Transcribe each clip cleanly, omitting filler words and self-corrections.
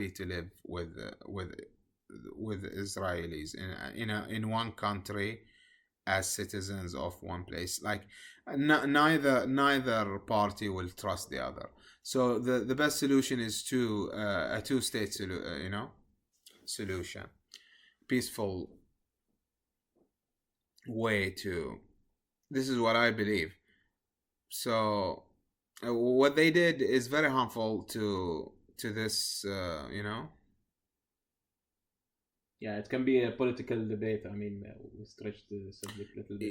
happy to live with Israelis in one country as citizens of one place. Like neither party will trust the other. So the best solution is a two-state solution, peaceful way to. This is what I believe. So what they did is very harmful to this. Yeah, it can be a political debate. I mean, we stretch the subject a little bit.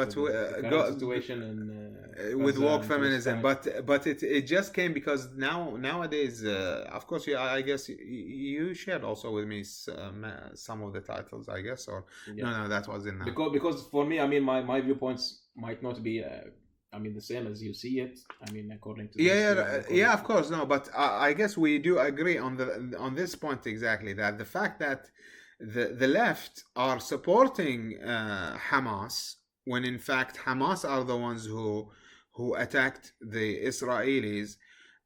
But the current situation and with woke and feminism, Palestine. but it just came because nowadays, of course, I guess you shared also with me some of the titles, I guess, or no, that was in because for me, I mean, my viewpoints might not be. I mean, the same as you see it. I mean, according to of course, no, but I guess we do agree on this point exactly, that the fact that the left are supporting Hamas, when in fact Hamas are the ones who attacked the Israelis,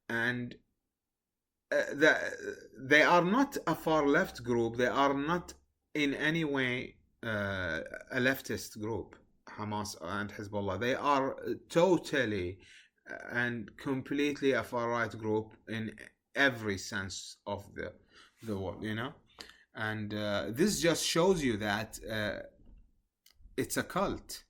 and they are not a far left group. They are not in any way a leftist group. Hamas and Hezbollah, they are totally and completely a far right group in every sense of the word, and this just shows you that it's a cult.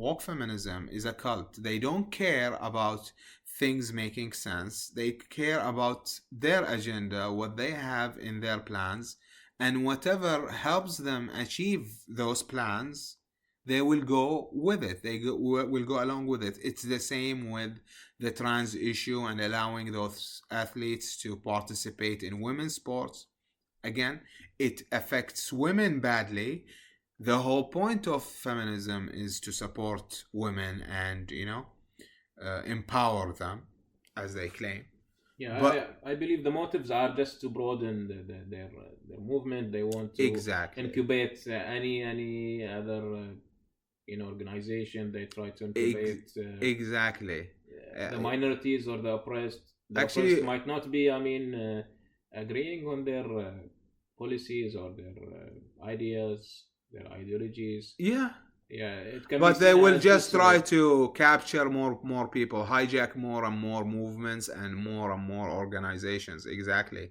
Woke feminism is a cult. They don't care about things making sense. They care about their agenda, what they have in their plans, and whatever helps them achieve those plans, they will go with it. They will go along with it. It's the same with the trans issue and allowing those athletes to participate in women's sports. Again, it affects women badly. The whole point of feminism is to support women and, empower them, as they claim. Yeah, but I believe the motives are just to broaden their movement. They want to incubate any other organization. They try to incubate the minorities or the oppressed. The oppressed might not be, agreeing on their policies or their ideas, their ideologies. It can. But they will just try to capture more people, hijack more and more movements and more organizations. Exactly.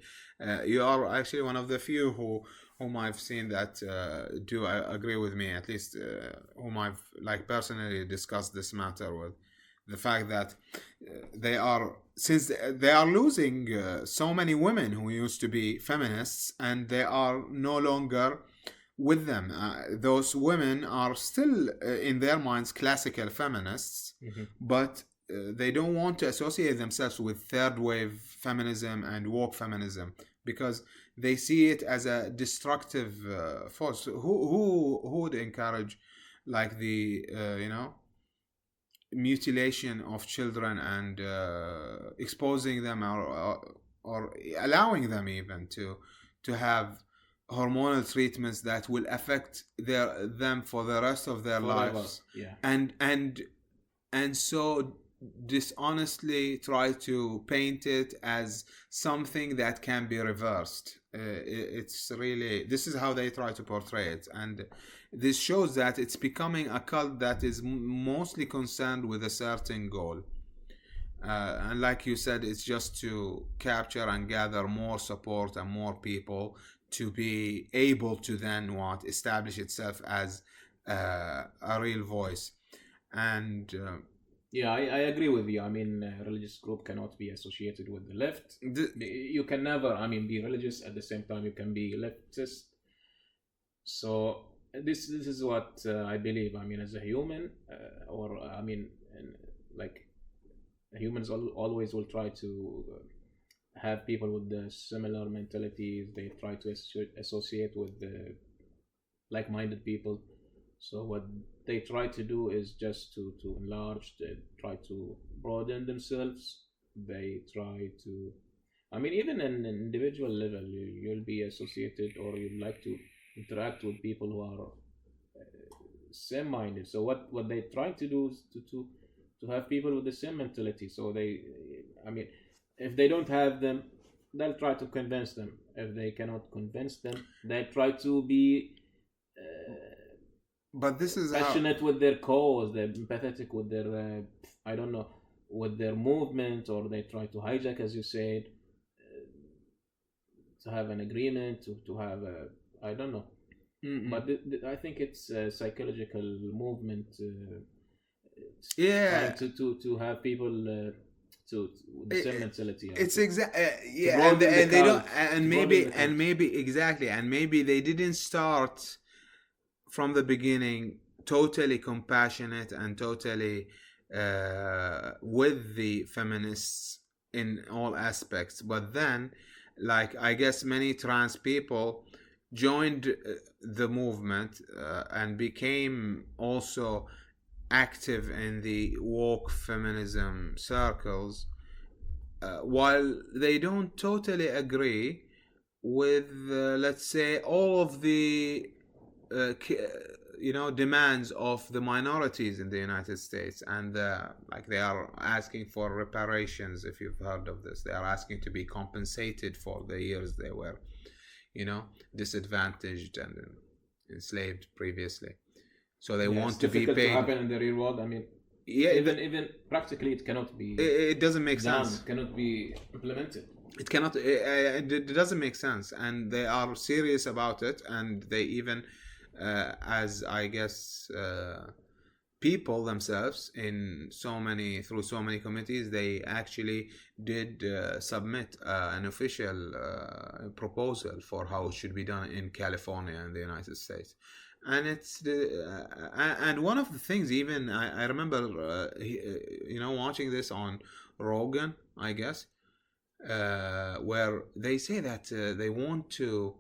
You are actually one of the few whom I've seen that do agree with me, at least whom I've personally discussed this matter with. The fact that since they are losing so many women who used to be feminists, and they are no longer with them. Those women are still in their minds classical feminists, but they don't want to associate themselves with third wave feminism and woke feminism because they see it as a destructive force. Who would encourage the mutilation of children and exposing them or allowing them even to have hormonal treatments that will affect them for the rest of their lives, and so dishonestly try to paint it as something that can be reversed. It's really, this is how they try to portray it, and this shows that it's becoming a cult that is mostly concerned with a certain goal. And like you said, it's just to capture and gather more support and more people to be able to then establish itself as a real voice. And I agree with you. I mean, a religious group cannot be associated with the left. You can never, be religious at the same time you can be leftist. So this is what I believe. As a human, humans always will try to have people with the similar mentalities. They try to associate with the like-minded people. So what they try to do is just to enlarge, they try to broaden themselves. They try to, even in an individual level, you'll be associated or you'd like to interact with people who are same-minded. So what they try to do is to have people with the same mentality. So they, If they don't have them, they'll try to convince them. If they cannot convince them, they try to be But this is how. passionate with their cause. They're empathetic with their, I don't know, with their movement, or they try to hijack, as you said, to have an agreement, to have a, I don't know. Mm-mm. But I think it's a psychological movement. Yeah. Trying to have people to the same mentality. It's exact. Yeah, broaden the and they don't, cult. and To maybe, broaden the and cult. maybe exactly, and maybe they didn't start from the beginning totally compassionate and totally with the feminists in all aspects, but then, like, I guess many trans people joined the movement and became also active in the woke feminism circles, while they don't totally agree with, let's say, all of the demands of the minorities in the United States, and like they are asking for reparations. If you've heard of this, they are asking to be compensated for the years they were, disadvantaged and enslaved previously. So they want to be difficult paid. to happen in the real world. I mean, Yeah, even practically, it cannot be it doesn't make done. sense. It cannot be implemented. It cannot. It doesn't make sense, and they are serious about it, and they even, as I guess, people themselves through so many committees, they actually did submit an official proposal for how it should be done in California and the United States. And and one of the things, even I remember, watching this on Rogan, I guess, where they say that they want to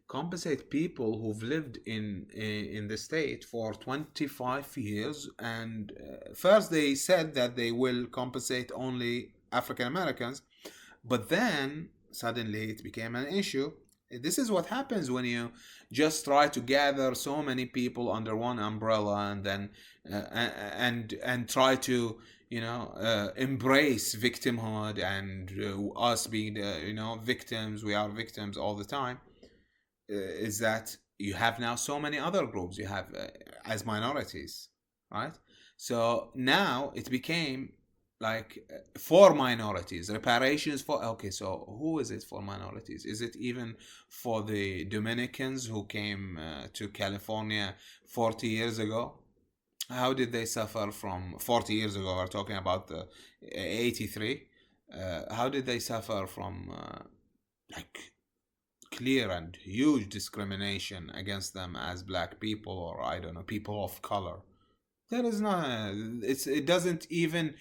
compensate people who've lived in the state for 25 years, and first they said that they will compensate only African Americans, but then suddenly it became an issue. This is what happens when you just try to gather so many people under one umbrella, and then and try to embrace victimhood, and us being the victims. We are victims all the time. Is that you have now so many other groups you have as minorities, right? So now it became like for minorities, reparations for, okay, so who is it for minorities? Is it even for the Dominicans who came to California 40 years ago? How did they suffer from 40 years ago? We're talking about the 83. How did they suffer from like clear and huge discrimination against them as black people, or I don't know, people of color? There is not. It doesn't even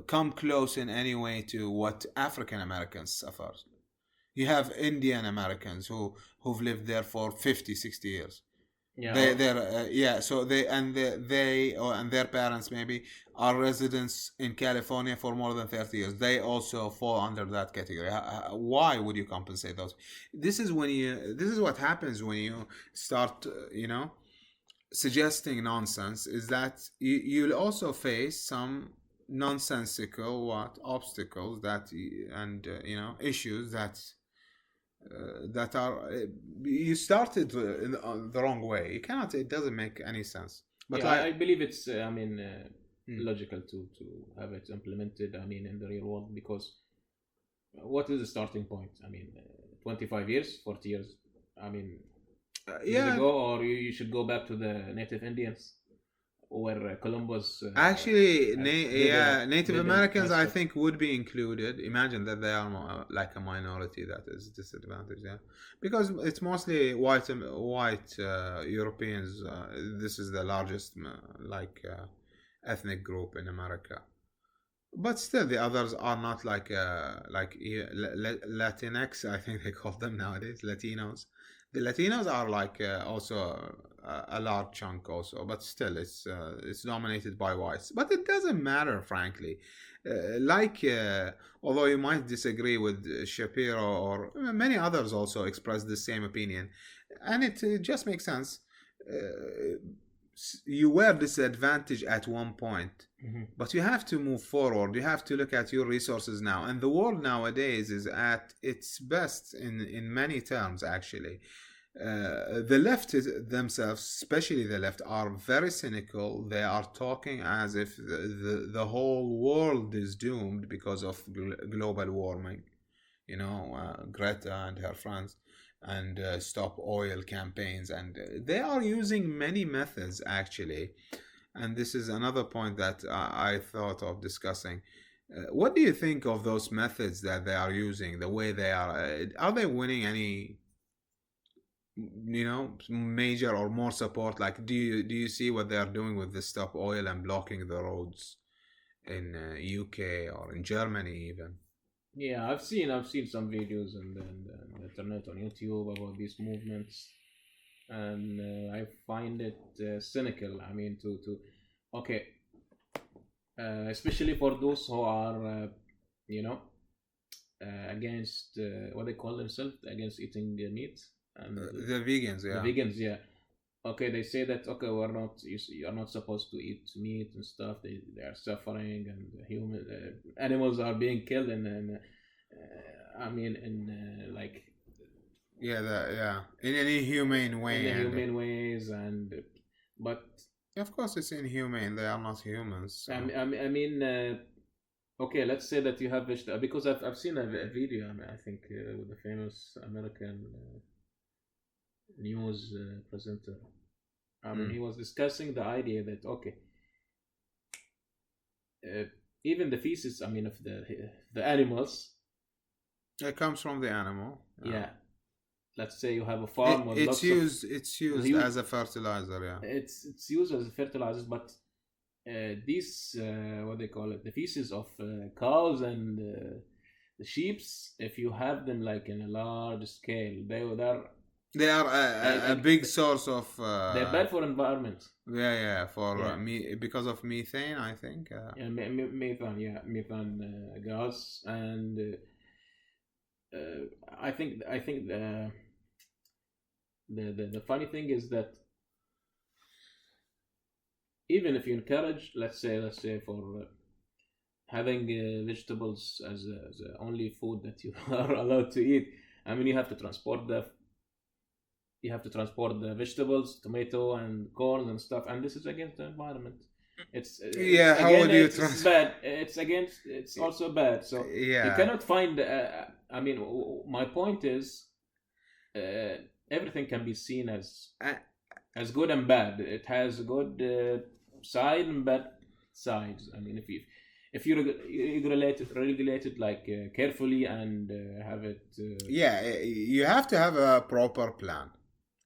come close in any way to what African Americans suffer. You have Indian Americans who've lived there for 50, 60 years. Yeah. So and their parents maybe are residents in California for more than 30 years. They also fall under that category. Why would you compensate those? This is what happens when you start suggesting nonsense, is that you'll also face some nonsensical obstacles that and issues that are you started in the wrong way. You cannot. It doesn't make any sense. But I believe it's logical to have it implemented. I mean, in the real world, because what is the starting point? I mean, 25 years, 40 years. I mean, years ago, or you should go back to the native Indians, where Columbus actually Native Americans I think would be included. Imagine that they are like a minority that is disadvantaged, because it's mostly white Europeans. This is the largest ethnic group in America, but still the others are not like Latinx, I think they call them nowadays, Latinos. The Latinos are like also a large chunk also, but still it's dominated by whites. But it doesn't matter, frankly. Although you might disagree with Shapiro, or many others also express the same opinion, and it just makes sense. you were disadvantaged at one point, but you have to move forward. You have to look at your resources now, and the world nowadays is at its best in many terms. Actually, the left themselves, especially the left, are very cynical. They are talking as if the whole world is doomed because of global warming. Greta and her friends, and stop oil campaigns, and they are using many methods actually. And this is another point that I thought of discussing. What do you think of those methods that they are using, the way they are they winning any major or more support? Like, do you see what they are doing with the stop oil and blocking the roads in UK or in Germany even? Yeah, I've seen some videos on the internet, on YouTube, about these movements, and I find it cynical. I mean, okay, especially for those who are against what they call themselves, against eating meat, and the vegans, yeah. The vegans, yeah. Okay, they say that you're not supposed to eat meat and stuff. They are suffering, and animals are being killed, and I mean in like in any humane way, ways, but of course it's inhumane. They are not humans. So. I mean, okay, let's say that you have vegetable, because I've seen a video. I think with the famous American news presenter. He was discussing the idea that even the feces, of the animals, it comes from the animal. Yeah. Let's say you have a farm. It's used as a fertilizer. Yeah. It's used as a fertilizer, but these what they call it, the feces of cows and the sheeps, if you have them like in a large scale, they are a big source of. They're bad for environment. Yeah, because of methane, I think. Methane gas, and I think the funny thing is that even if you encourage, let's say for having vegetables as the only food that you are allowed to eat, you have to transport the vegetables, tomato and corn and stuff, and this is against the environment. How would you transport? It's bad. It's also bad. So you cannot find. My point is, everything can be seen as good and bad. It has good side and bad sides. If you regulate it like carefully and have it. You have to have a proper plan.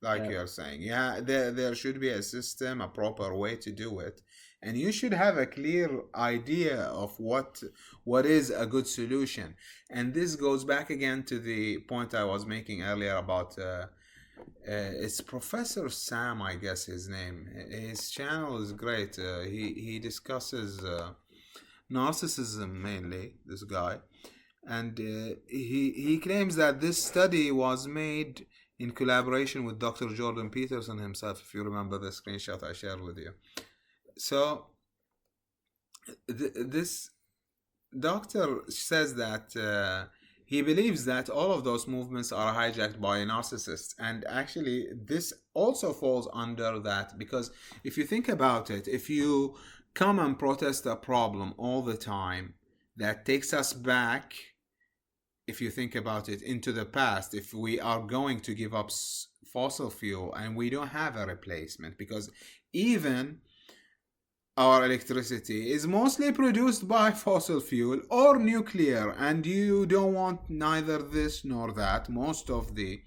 Like you're saying, there should be a system, a proper way to do it, and you should have a clear idea of what is a good solution. And this goes back again to the point I was making earlier about it's Professor Sam, I guess his name. His channel is great. He discusses narcissism mainly. This guy, and he claims that this study was made in collaboration with Dr. Jordan Peterson himself, if you remember the screenshot I shared with you. So, this doctor says that he believes that all of those movements are hijacked by narcissists. And actually, this also falls under that, because if you think about it, if you come and protest a problem all the time, that takes us back, if you think about it, into the past. If we are going to give up fossil fuel and we don't have a replacement, because even our electricity is mostly produced by fossil fuel or nuclear, and you don't want neither this nor that, most of the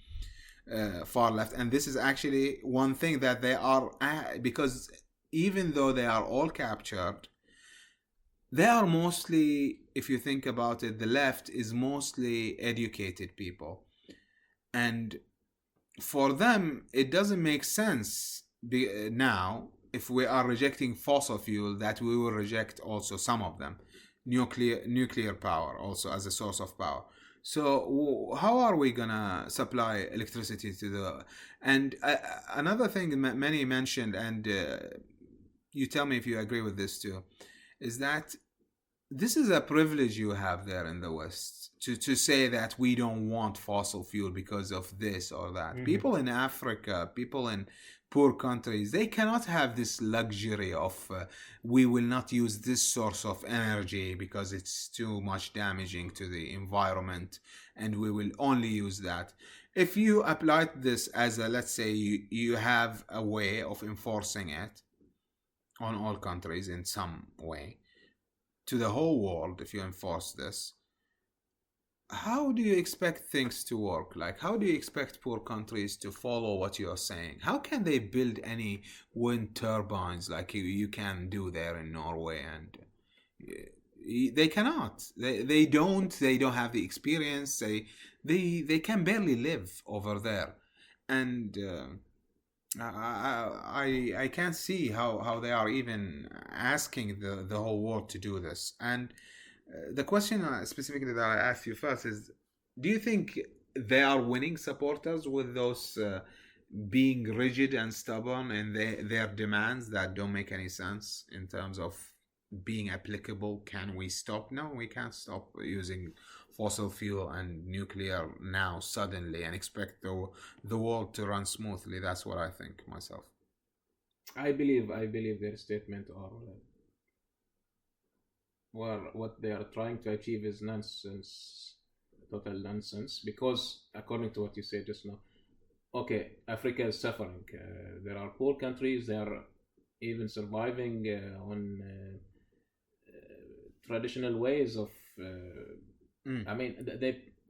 far left. And this is actually one thing that they are, because even though they are all captured, they are mostly, if you think about it, the left is mostly educated people. And for them, it doesn't make sense now, if we are rejecting fossil fuel, that we will reject also some of them. Nuclear power also as a source of power. So how are we gonna supply electricity to the? And another thing many mentioned, and you tell me if you agree with this too, is that this is a privilege you have there in the West to say that we don't want fossil fuel because of this or that. Mm-hmm. People in Africa, people in poor countries, they cannot have this luxury of we will not use this source of energy because it's too much damaging to the environment and we will only use that. If you applied this as a, let's say you have a way of enforcing it on all countries in some way, to the whole world, if you enforce this, how do you expect things to work? Like, how do you expect poor countries to follow what you're saying? How can they build any wind turbines like you can do there in Norway? And they cannot. They don't have the experience. They can barely live over there. And I can't see how they are even asking the whole world to do this. And the question specifically that I asked you first is, do you think they are winning supporters with those being rigid and stubborn in their demands that don't make any sense in terms of being applicable? Can we stop? No, we can't stop using fossil fuel and nuclear now suddenly and expect the world to run smoothly. That's what I think myself. I believe their statement or what they are trying to achieve is nonsense, total nonsense. Because according to what you said just now, okay, Africa is suffering. There are poor countries. They are even surviving on traditional ways of. I mean,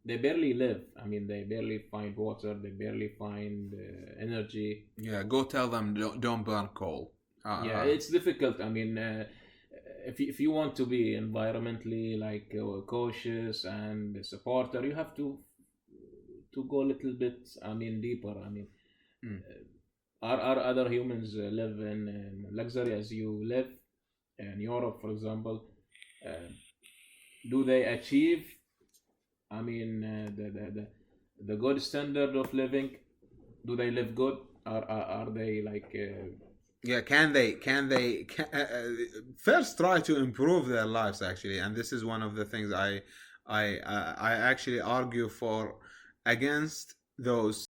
they barely live. I mean, they barely find water. They barely find energy. Yeah, go tell them don't burn coal. Yeah, it's difficult. I mean, if you want to be environmentally like cautious and supporter, you have to go a little bit. I mean, deeper. I mean, are other humans live in luxury as you live in Europe, for example? Do they achieve? I mean, the good standard of living. Do they live good? Are they like? Yeah, can they first try to improve their lives actually? And this is one of the things I actually argue for against those